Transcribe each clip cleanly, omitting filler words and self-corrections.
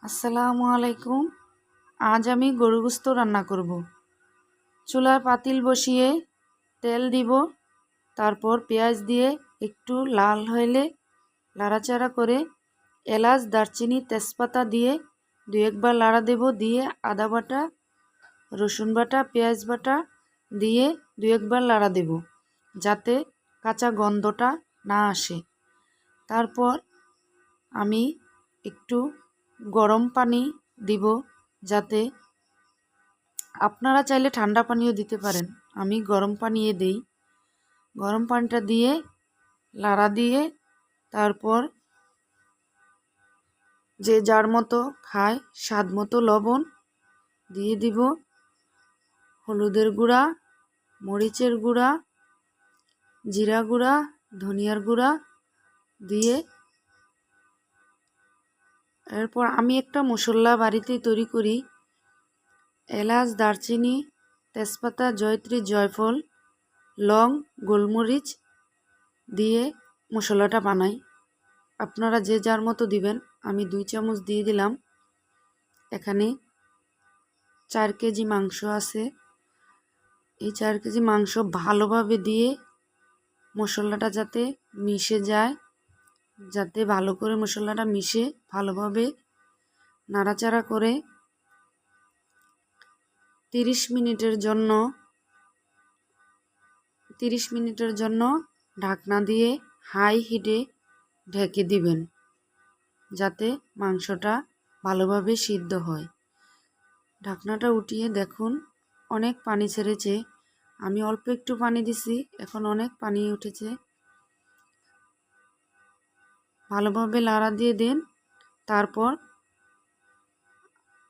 আসসালামু আলাইকুম। আজ আমি গরু গোশত রান্না করব। চুলার পাতিল বসিয়ে তেল দিব, তারপর পেঁয়াজ দিয়ে একটু লাল হইলে লাড়াচাড়া করে এলাচ, দারচিনি, তেজপাতা দিয়ে দু একবার লাড়া দেব। দিয়ে আদা বাটা, রসুন বাটা, পেঁয়াজ বাটা দিয়ে দু একবার লাড়া দেব, যাতে কাঁচা গন্ধটা না আসে। তারপর আমি একটু গরম পানি দিব, যাতে আপনারা চাইলে ঠান্ডা পানিও দিতে পারেন। আমি গরম পানি দেই। গরম পানিটা দিয়ে লাড়া দিয়ে তারপর যে যার মতো খায় স্বাদ মতো লবণ দিয়ে দিব, হলুদের গুঁড়া, মরিচের গুঁড়া, জিরা গুঁড়া, ধনিয়ার গুঁড়া দিয়ে এরপর আমি একটা মশলা বাড়িতেই তৈরি করি। এলাচ, দারচিনি, তেজপাতা, জয়ত্রী, জয়ফল, লং, গোলমরিচ দিয়ে মশলাটা বানাই। আপনারা যে যার মতো দিবেন। আমি 2 চামচ দিয়ে দিলাম। এখানে 4 কেজি মাংস আছে। এই 4 কেজি মাংস ভালোভাবে দিয়ে মশলাটা যাতে মিশে যায়, যাতে ভালো করে মশলাটা মিশে ভালোভাবে নাড়াচাড়া করে 30 মিনিটের জন্য ঢাকনা দিয়ে হাই হিটে ঢেকে দিবেন, যাতে মাংসটা ভালোভাবে সিদ্ধ হয়। ঢাকনাটা উঠিয়ে দেখুন অনেক পানি ছেড়েছে। আমি অল্প একটু পানি দিছি, এখন অনেক পানি উঠেছে। ভালোভাবে লাড়া দিয়ে দিন। তারপর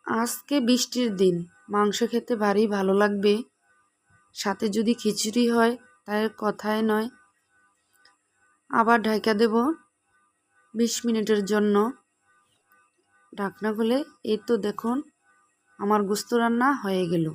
আজকে বৃষ্টির দিন, মাংস খেতে ভারী ভালো লাগবে। সাথে যদি খিচুড়ি হয় তাই কথাই নয়। আবার ঢাকা দেব 20 মিনিটের জন্য। ঢাকনা খুলে এই তো দেখুন আমার গোশত রান্না হয়ে গেল।